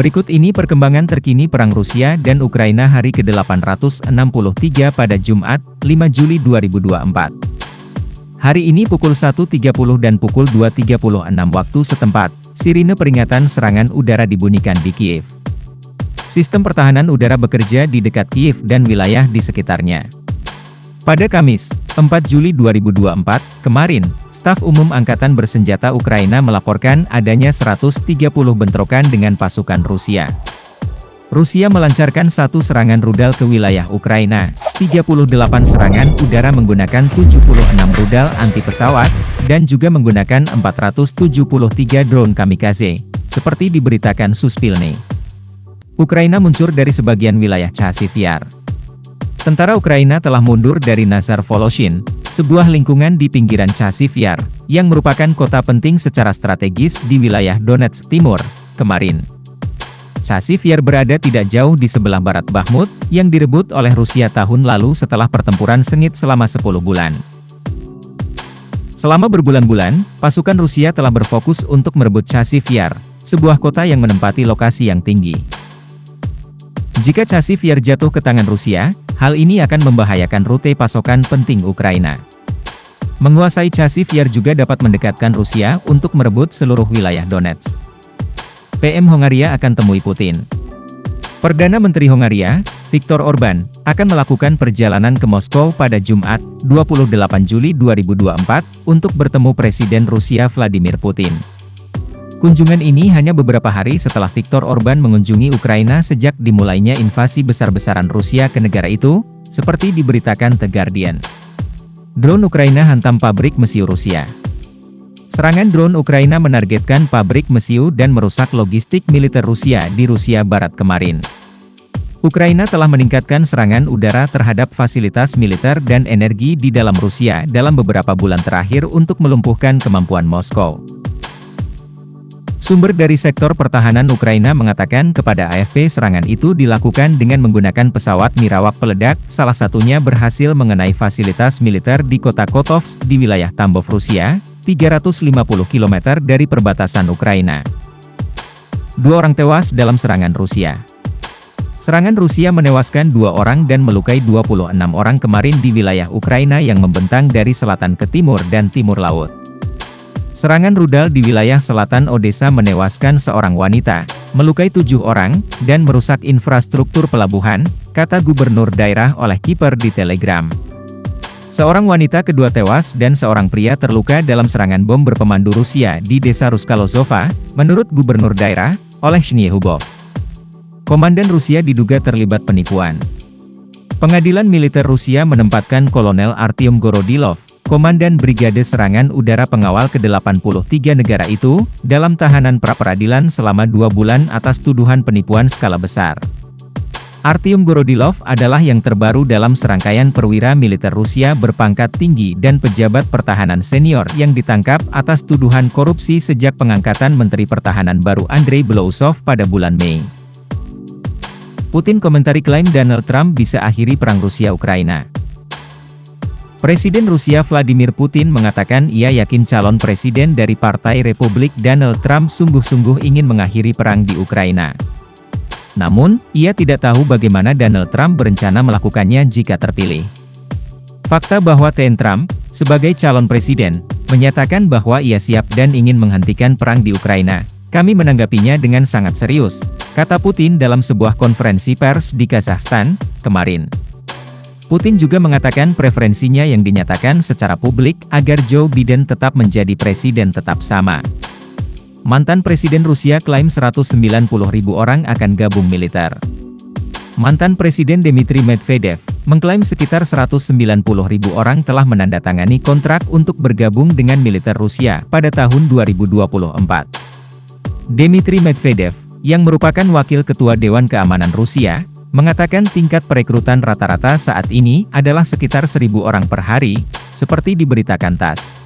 Berikut ini perkembangan terkini Perang Rusia dan Ukraina hari ke-863 pada Jumat, 5 Juli 2024. Hari ini pukul 1.30 dan pukul 2.36 waktu setempat, sirine peringatan serangan udara dibunyikan di Kiev. Sistem pertahanan udara bekerja di dekat Kiev dan wilayah di sekitarnya. Pada Kamis, 4 Juli 2024, kemarin, Staf Umum Angkatan Bersenjata Ukraina melaporkan adanya 130 bentrokan dengan pasukan Rusia. Rusia melancarkan satu serangan rudal ke wilayah Ukraina, 38 serangan udara menggunakan 76 rudal anti-pesawat, dan juga menggunakan 473 drone kamikaze, seperti diberitakan Suspilny. Ukraina muncul dari sebagian wilayah Chasiv Yar. Tentara Ukraina telah mundur dari Nazar Voloshin, sebuah lingkungan di pinggiran Chasiv Yar, yang merupakan kota penting secara strategis di wilayah Donetsk Timur, kemarin. Chasiv Yar berada tidak jauh di sebelah barat Bakhmut, yang direbut oleh Rusia tahun lalu setelah pertempuran sengit selama 10 bulan. Selama berbulan-bulan, pasukan Rusia telah berfokus untuk merebut Chasiv Yar, sebuah kota yang menempati lokasi yang tinggi. Jika Chasiv Yar jatuh ke tangan Rusia, hal ini akan membahayakan rute pasokan penting Ukraina. Menguasai Chasiv Yar juga dapat mendekatkan Rusia untuk merebut seluruh wilayah Donetsk. PM Hongaria akan temui Putin. Perdana Menteri Hongaria, Viktor Orbán, akan melakukan perjalanan ke Moskow pada Jumat, 28 Juli 2024, untuk bertemu Presiden Rusia Vladimir Putin. Kunjungan ini hanya beberapa hari setelah Viktor Orbán mengunjungi Ukraina sejak dimulainya invasi besar-besaran Rusia ke negara itu, seperti diberitakan The Guardian. Drone Ukraina hantam pabrik mesiu Rusia. Serangan drone Ukraina menargetkan pabrik mesiu dan merusak logistik militer Rusia di Rusia Barat kemarin. Ukraina telah meningkatkan serangan udara terhadap fasilitas militer dan energi di dalam Rusia dalam beberapa bulan terakhir untuk melumpuhkan kemampuan Moskow. Sumber dari sektor pertahanan Ukraina mengatakan kepada AFP serangan itu dilakukan dengan menggunakan pesawat nirawak peledak, salah satunya berhasil mengenai fasilitas militer di kota Kotovsk di wilayah Tambov Rusia, 350 km dari perbatasan Ukraina. 2 orang tewas dalam serangan Rusia. Serangan Rusia menewaskan 2 orang dan melukai 26 orang kemarin di wilayah Ukraina yang membentang dari selatan ke timur dan timur laut. Serangan rudal di wilayah selatan Odessa menewaskan seorang wanita, melukai 7 orang, dan merusak infrastruktur pelabuhan, kata gubernur daerah oleh kiper di Telegram. Seorang wanita kedua tewas dan seorang pria terluka dalam serangan bom berpemandu Rusia di desa Ruskalozova, menurut gubernur daerah, Oleh Shnyehubov. Komandan Rusia diduga terlibat penipuan. Pengadilan militer Rusia menempatkan Kolonel Artyom Gorodilov, Komandan Brigade Serangan Udara Pengawal ke-83 negara itu, dalam tahanan pra-peradilan selama 2 bulan atas tuduhan penipuan skala besar. Artyom Gorodilov adalah yang terbaru dalam serangkaian perwira militer Rusia berpangkat tinggi dan pejabat pertahanan senior yang ditangkap atas tuduhan korupsi sejak pengangkatan Menteri Pertahanan baru Andrei Belousov pada bulan Mei. Putin komentari klaim Donald Trump bisa akhiri perang Rusia-Ukraina. Presiden Rusia Vladimir Putin mengatakan ia yakin calon presiden dari Partai Republik Donald Trump sungguh-sungguh ingin mengakhiri perang di Ukraina. Namun, ia tidak tahu bagaimana Donald Trump berencana melakukannya jika terpilih. Fakta bahwa Trump, sebagai calon presiden, menyatakan bahwa ia siap dan ingin menghentikan perang di Ukraina. Kami menanggapinya dengan sangat serius, kata Putin dalam sebuah konferensi pers di Kazakhstan, kemarin. Putin juga mengatakan preferensinya yang dinyatakan secara publik agar Joe Biden tetap menjadi presiden tetap sama. Mantan Presiden Rusia klaim 190.000 orang akan gabung militer. Mantan Presiden Dmitry Medvedev mengklaim sekitar 190.000 orang telah menandatangani kontrak untuk bergabung dengan militer Rusia pada tahun 2024. Dmitry Medvedev, yang merupakan wakil ketua Dewan Keamanan Rusia, mengatakan tingkat perekrutan rata-rata saat ini adalah sekitar 1.000 orang per hari, seperti diberitakan TASS.